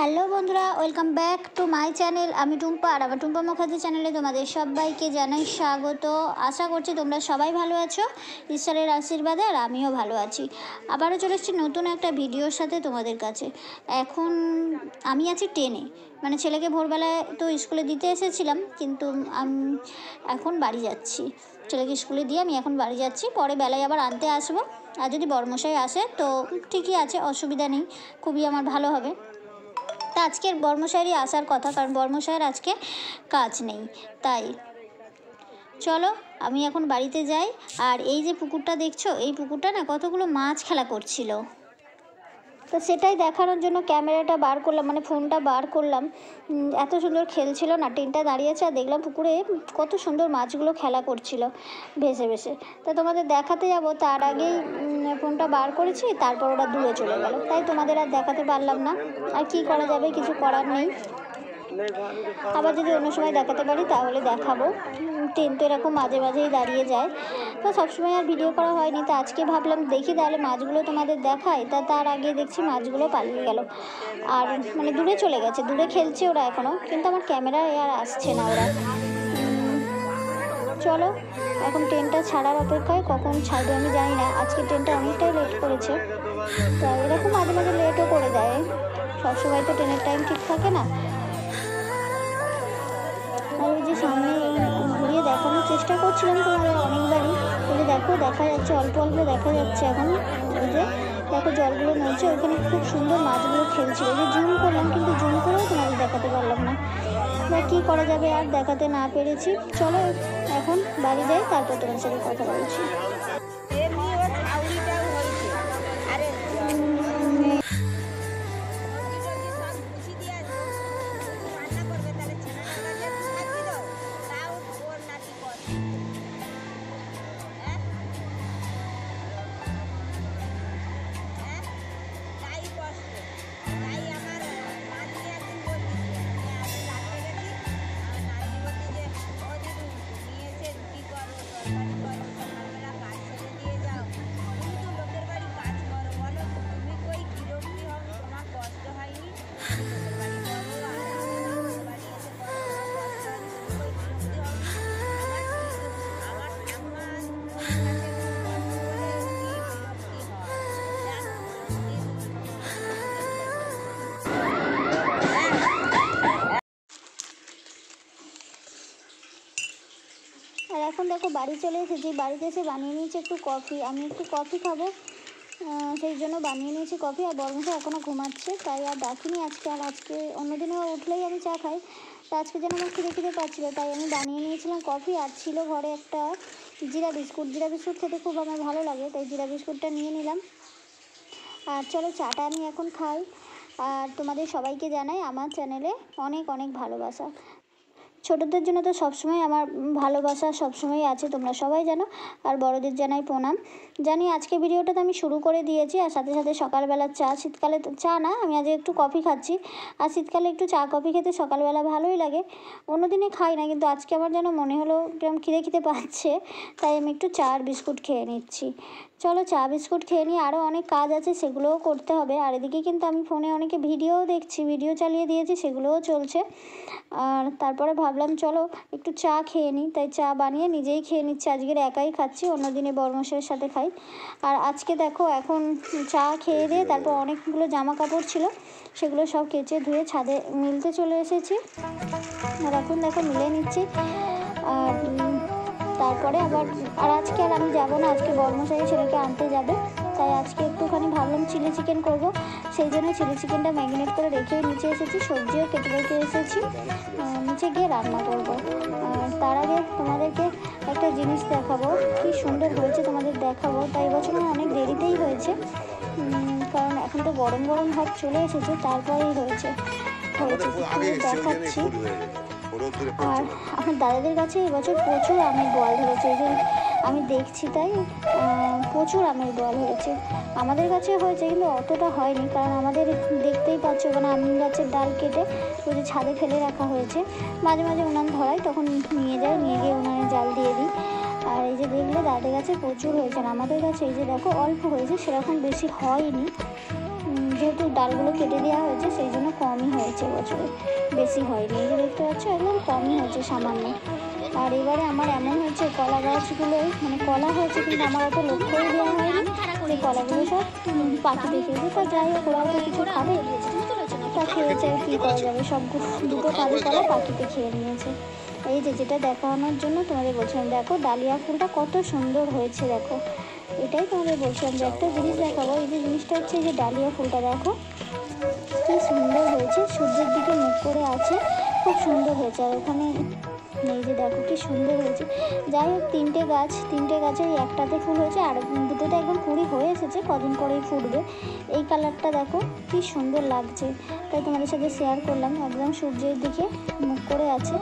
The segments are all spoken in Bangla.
হ্যালো বন্ধুরা, welcome back to my channel. আমি টুম্পা, আর আমার টুম্পা মুখার্জি চ্যানেলে তোমাদের সবাইকে জানাই স্বাগত। আশা করছি তোমরা সবাই ভালো আছো ঈশ্বরের আশীর্বাদে, আর আমিও ভালো আছি। আবারও চলে এসেছি নতুন একটা ভিডিওর সাথে তোমাদের কাছে। এখন আমি আছি 10-এ, মানে ছেলেকে ভোরবেলায় তো স্কুলে দিতে এসেছিলাম, কিন্তু আমি এখন বাড়ি যাচ্ছি। ছেলেকে স্কুলে দিয়ে আমি এখন বাড়ি যাচ্ছি, পরে বেলায় আবার আনতে আসবো। আর যদি বড়মশাই আসে তো ঠিকই আছে, অসুবিধা নেই, খুবই আমার ভালো হবে। তা আজকের বর্মশাইয়েরই আসার কথা, কারণ বর্মশাইয়ের আজকে কাজ নেই। তাই চলো আমি এখন বাড়িতে যাই। আর এই যে পুকুরটা দেখছো, এই পুকুরটা না কতগুলো মাছ খেলা করছিল, তো সেটাই দেখানোর জন্য ক্যামেরাটা বার করলাম, মানে ফোনটা বার করলাম। এত সুন্দর খেলছিল না, ট্রেনটা দাঁড়িয়েছে আর দেখলাম পুকুরে কত সুন্দর মাছগুলো খেলা করছিল ভেসে ভেসে। তো তোমাদের দেখাতে যাব, তার আগেই ফোনটা বার করেছি, তারপর ওরা দূরে চলে গেল, তাই তোমাদের আর দেখাতে পারলাম না। আর কি করা যাবে, কিছু করার নেই। আবার যদি অন্য সময় দেখাতে পারি তাহলে দেখাবো। ট্রেন তো এরকম মাঝে মাঝেই দাঁড়িয়ে যায়, তো সবসময় আর ভিডিও করা হয়নি। তো আজকে ভাবলাম দেখি তাহলে মাছগুলো তোমাদের দেখাই। তার আগে দেখছি মাছগুলো পালিয়ে গেল, আর মানে দূরে চলে গেছে, দূরে খেলছে ওরা এখনও, কিন্তু আমার ক্যামেরায় আর আসছে না ওরা। চলো এখন ট্রেনটা ছাড়ার অপেক্ষায়, কখন ছাড়বে আমি জানি না। আজকে ট্রেনটা অনেকটাই লেট করেছে, তো এরকম মাঝে মাঝে লেটও করে দেয়, সবসময় তো ট্রেনের টাইম ঠিক থাকে না। আর ওই যে সামনে ঘুরিয়ে দেখানোর চেষ্টা করছিলাম তোমাদের অনেকবারই, ওই যে দেখো দেখা যাচ্ছে, অল্প অল্প দেখা যাচ্ছে এখন। ওই যে দেখো জলগুলো নড়ছে, ওইখানে খুব সুন্দর মাছগুলো খেলছিল। ওই যে জুম করলাম, কিন্তু জুম করেও তোমাদের দেখাতে পারলাম না, বা কী করা যাবে, আর দেখাতে না পেরেছি। চলো এখন বাড়ি যাই, তারপর তোমার সাথে কথা বলছি। আর এখন দেখো বাড়ি চলে এসেছি, বাড়িতে এসে বানিয়ে নিয়েছি একটু কফি। আমি একটু কফি খাবো, সেই জন্য বানিয়ে নিয়েছি কফি। আর বর্মশাই এখনও ঘুমাচ্ছে, তাই আর ডাকিনি আজকে। আর আজকে অন্যদিনও উঠলেই আমি চা খাই, তো আজকে যেন আমার খিদে পাচ্ছিলো, তাই আমি বানিয়ে নিয়েছিলাম কফি। আর ছিল ঘরে একটা জিরা বিস্কুট, জিরা বিস্কুট খেতে খুব আমার ভালো লাগে, তাই জিরা বিস্কুটটা নিয়ে নিলাম। আর চলো চাটা আমি এখন খাই। আর তোমাদের সবাইকে জানাই আমার চ্যানেলে অনেক অনেক ভালোবাসা। ছোটদের জন্য তো সবসময় আমার ভালোবাসা সবসময় আছে, তোমরা সবাই জানো। আর বড়দের জানাই প্রণাম। জানি আজকে ভিডিওটা তো আমি শুরু করে দিয়েছি, আর সাথে সাথে সকালবেলার চা। শীতকালে চা না, আমি আজ একটু কফি খাচ্ছি। আর শীতকালে একটু চা কফি খেতে সকালবেলা ভালোই লাগে, অন্যদিনে খাই না, কিন্তু আজকে আমার যেন মনে হলো কিরম খিদে পাচ্ছে, তাই আমি একটু চা আর বিস্কুট খেয়ে নিচ্ছি। চলো চা বিস্কুট খেয়ে নিই, আরও অনেক কাজ আছে সেগুলোও করতে হবে। আর এদিকে কিন্তু আমি ফোনে অনেকে ভিডিওও দেখছি, ভিডিও চালিয়ে দিয়েছি, সেগুলোও চলছে। আর তারপরে ভাবলাম চলো একটু চা খেয়ে নিই, তাই চা বানিয়ে নিজেই খেয়ে নিচ্ছি। আজকের একাই খাচ্ছি, অন্যদিনে বর্মশাইয়ের সাথে খাই। আর আজকে দেখো এখন চা খেয়ে দিয়ে তারপর অনেকগুলো জামা কাপড় ছিল, সেগুলো সব কেচে ধুয়ে ছাদে মিলতে চলে এসেছি। আর এখন দেখো মিলে নিচ্ছি। আর তারপরে আবার আজকে আর আমি যাবো না, আজকে বর্মশাই ছেলেকে আনতে যাবে, তাই আজকে একটুখানি ভাবলাম চিলি চিকেন করব। সেই জন্য চিলি চিকেনটা ম্যারিনেট করে রেখেই নিচে এসেছি, সবজিও কেটে রেখে এসেছি, নিচে গিয়ে রান্না করব। আর তার আগে তোমাদেরকে একটা জিনিস দেখাবো, কি সুন্দর হয়েছে তোমাদের দেখাবো। তাই বছর অনেক দেরিতেই হয়েছে, কারণ এখন তো গরম গরম ভাব চলে এসেছে, তারপরেই হয়েছে দেখাচ্ছি। আর আমার দাদাদের কাছে এবছর প্রচুর আমের বোয়াল ধরেছে, এই যে আমি দেখছি, তাই প্রচুর আমের বোয়াল হয়েছে। আমাদের কাছে হয়েছে, কিন্তু অতটা হয়নি, কারণ আমাদের দেখতেই পাচ্ছ ওখানে আম গাছের ডাল কেটে ওই যে ছাদে ফেলে রাখা হয়েছে। মাঝে মাঝে উনান ধরাই, তখন নিয়ে গিয়ে উনানে জাল দিয়ে দিই। আর এই যে দেখলে দাদাদের গাছে প্রচুর হয়েছে, আর আমাদের কাছে এই যে দেখো অল্প হয়েছে, সেরকম বেশি হয়নি। যেহেতু ডালগুলো কেটে দেওয়া হয়েছে সেই জন্য কমই হয়েছে বছরে, বেশি হয়নি। এই যে দেখতে পাচ্ছ একদম কমই হয়েছে, সামান্য। আর এবারে আমার এমন হয়েছে কলা গাছগুলোয় মানে কলা হয়েছে কিন্তু আমার অত লক্ষ্যই দেওয়া হয়নি যে কলাগুলো সব পাখিতে খেয়েছে। তা যাই হোক, ওরাও তো কিছু খাবে, তা খেয়েছে, আর কী করা যাবে, সব দুটো কাঁদি কলা পাখিতে খেয়ে নিয়েছে। এই যে যেটা দেখানোর জন্য তোমাদের বলছিলাম, দেখো ডালিয়া ফুলটা কত সুন্দর হয়েছে, দেখো এটাই তোমাদের বলছিলাম যে একটা জিনিস দেখাবো। এই যে জিনিসটা হচ্ছে যে ডালিয়া ফুলটা দেখো কি সুন্দর হয়েছে, সূর্যের দিকে মুখ করে আছে, খুব সুন্দর হয়েছে। আর ওখানে এই যে দেখো কি সুন্দর হয়েছে। যাই হোক, তিনটে গাছে ওই একটাতে ফুল হয়েছে, আর দুটোতে একদম কুঁড়ি হয়ে এসেছে, কদিন পরেই ফুটবে। এই কালারটা দেখো কি সুন্দর লাগছে, তাই তোমাদের সাথে শেয়ার করলাম। একদম সূর্যের দিকে মুখ করে আছে।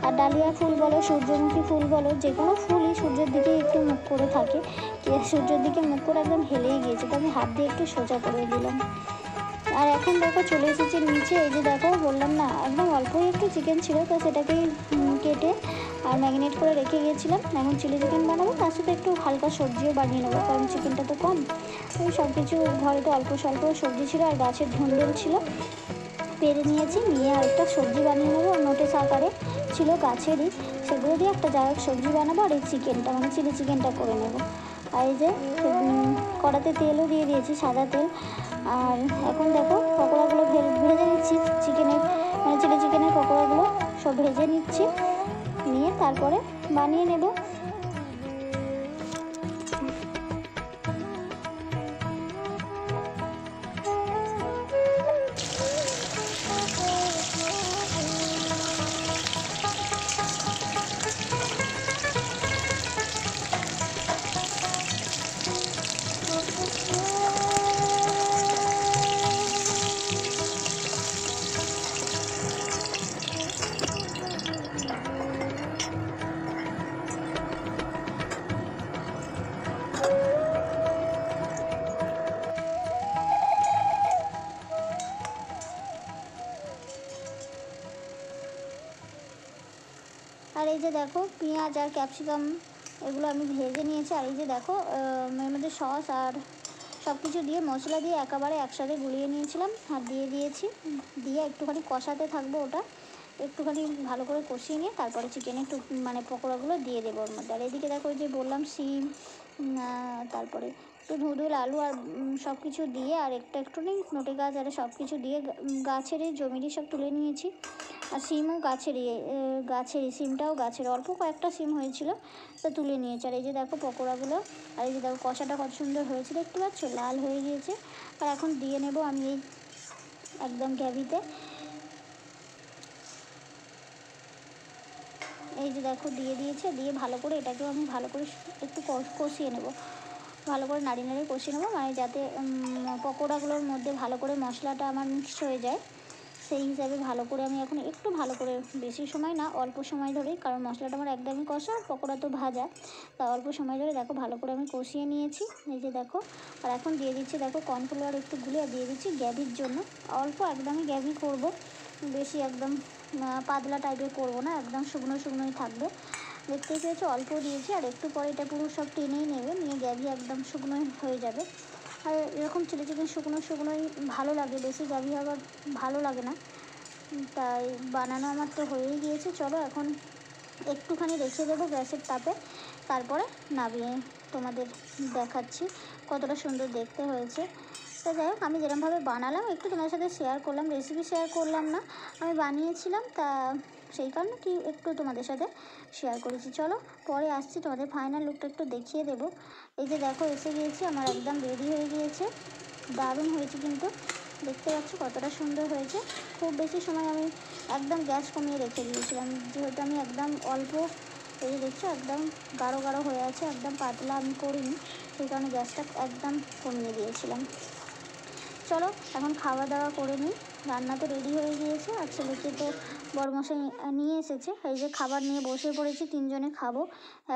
আর ডালিয়া ফুল বলো, সূর্যমুখী ফুল বলো, যে কোনো ফুলই সূর্যের দিকে একটু মুখ করে থাকে। সূর্যের দিকে মুখ করে একদম হেলেই গিয়েছে, তো আমি হাত দিয়ে একটু সোজা করে দিলাম। আর এখন দেখো চলে এসেছি নিচে। এই যে দেখো বললাম না, একদম অল্পই একটু চিকেন ছিল, তো সেটাকেই কেটে আর ম্যারিনেট করে রেখে গিয়েছিলাম। এখন চিলি চিকেন বানাবো, তার সাথে একটু হালকা সবজিও বানিয়ে নেবো, কারণ চিকেনটা তো কম। ওই সব কিছু ঘরে তো অল্প স্বল্প সবজি ছিল, আর গাছের ধুন্দুল ছিল, পেরে নিয়েছি, নিয়ে আরেকটা সবজি বানিয়ে নেবো। নোটিস আকারে ছিল গাছেরই, সেগুলো দিয়ে একটা যাই হোক সবজি বানাবো, আর এই চিকেনটা মানে চিলি চিকেনটা করে নেবো। আর এই যে কড়াতে তেলও দিয়ে দিয়েছি, সাদা তেল। আর এখন দেখো পকোড়াগুলো ভেজে নিচ্ছি, চিকেনের মানে চিলি চিকেনের পকোড়াগুলো সব ভেজে নিচ্ছি, নিয়ে তারপরে বানিয়ে নেব। আর এই যে দেখো পেঁয়াজ আর ক্যাপসিকাম এগুলো আমি ভেজে নিয়েছি। আর এই যে দেখো এর মধ্যে সস আর সব কিছু দিয়ে মশলা দিয়ে একেবারে একসাথে গুলিয়ে নিয়েছিলাম, আর দিয়ে দিয়েছি, দিয়ে একটুখানি কষাতে থাকবো। ওটা একটুখানি ভালো করে কষিয়ে নিয়ে তারপরে চিকেনে একটু মানে পকোড়াগুলো দিয়ে দেবো ওর মধ্যে। আর এদিকে দেখো যে বললাম সিম, তারপরে একটু ধুঁধুল আলু আর সব কিছু দিয়ে, আর একটু নেই নোটে গাছ আর সব কিছু দিয়ে গাছেরই জমিরই সব তুলে নিয়েছি। আর সিমও গাছেরই সিমটাও গাছের, অল্প কয়েকটা সিম হয়েছিল, তো তুলে নিয়েছে। আর এই যে দেখো পকোড়াগুলো, আর এই যে দেখো কষাটা কত সুন্দর হয়েছে, দেখতে পাচ্ছ লাল হয়ে গিয়েছে। আর এখন দিয়ে নেব আমি এই একদম গ্রেভিতে। এই যে দেখো দিয়ে দিয়েছে, দিয়ে ভালো করে এটাকেও আমি ভালো করে একটু কষিয়ে নেব, ভালো করে নাড়িয়ে কষিয়ে নেবো, মানে যাতে পকোড়াগুলোর মধ্যে ভালো করে মশলাটা আমার মিক্স হয়ে যায়, সেই হিসাবে ভালো করে আমি এখন একটু ভালো করে, বেশি সময় না অল্প সময় ধরেই, কারণ মশলাটা আমার একদমই কষা, পকোড়া তো ভাজা, তা অল্প সময় ধরে দেখো ভালো করে আমি কষিয়ে নিয়েছি। এই যে দেখো, আর এখন দিয়ে দিচ্ছি দেখো কর্নফ্লাওয়ার একটু গুলে দিয়ে দিচ্ছি গ্রেভির জন্য, অল্প একদমই গ্রেভি করব, বেশি একদম পাতলা টাইপের করব না, একদম শুকনোই থাকবে। দেখতেই পেয়েছো অল্প দিয়েছি, আর একটু পরে এটা পুরো সব টেনেই নেবে, নিয়ে গ্রেভি একদম শুকনো হয়ে যাবে। আর এরকম চিলি চিকেন শুকনোই ভালো লাগে, বেশি গ্রেভি আবার ভালো লাগে না, তাই বানানো আমার তো হয়েই গিয়েছে। চলো এখন একটুখানি রেখে দেবো গ্যাসের তাপে, তারপরে নামিয়ে তোমাদের দেখাচ্ছি কতটা সুন্দর দেখতে হয়েছে। তো যাই হোক, আমি যেরকমভাবে বানালাম একটু তোমাদের সাথে শেয়ার করলাম, রেসিপি শেয়ার করলাম না, আমি বানিয়েছিলাম, তা সেই কারণে কি একটু তোমাদের সাথে শেয়ার করেছি। চলো পরে আসছি, তোমাদের ফাইনাল লুকটা একটু দেখিয়ে দেবো। এই যে দেখো এসে গিয়েছি, আমার একদম রেডি হয়ে গিয়েছে, দারুণ হয়েছে কিন্তু, দেখতে পাচ্ছ কতটা সুন্দর হয়েছে। খুব বেশি সময় আমি একদম গ্যাস কমিয়ে রেখে দিয়েছিলাম, যেহেতু আমি একদম অল্প, এই যে দেখছো একদম গাঢ় হয়ে আছে, একদম পাতলা আমি করিনি, সেই কারণে গ্যাসটা একদম কমিয়ে দিয়েছিলাম। চলো এখন খাওয়া দাওয়া করে নিই, রান্না তো রেডি হয়ে গিয়েছে, আর ছেলেকে তো বরমশাই নিয়ে এসেছে। এই যে খাবার নিয়ে বসে পড়েছি, তিনজনে খাবো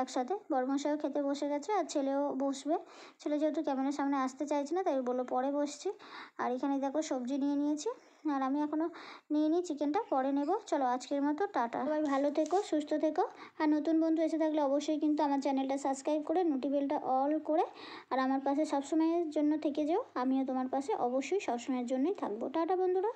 একসাথে। বরমশাইও খেতে বসে গেছে আর ছেলেও বসবে। ছেলে যেহেতু ক্যামেরার সামনে আসতে চাইছে না তাই বললো পরে বসছি। আর এখানে দেখো সবজি নিয়ে নিয়েছি, আর আমি এখনও নিয়ে নিই, চিকেনটা পরে নেব। চলো আজকের মতো টাটা, সবাই ভালো থেকো, সুস্থ থেকো। আর নতুন বন্ধু এসে থাকলে অবশ্যই কিন্তু আমার চ্যানেলটা সাবস্ক্রাইব করে নোটিফিকেশনটা অল করে আর আমার পাশে সবসময়ের জন্য থেকে যেও। আমিও তোমার পাশে অবশ্যই সবসময়ের জন্যই থাকবো। টাটা বন্ধুরা।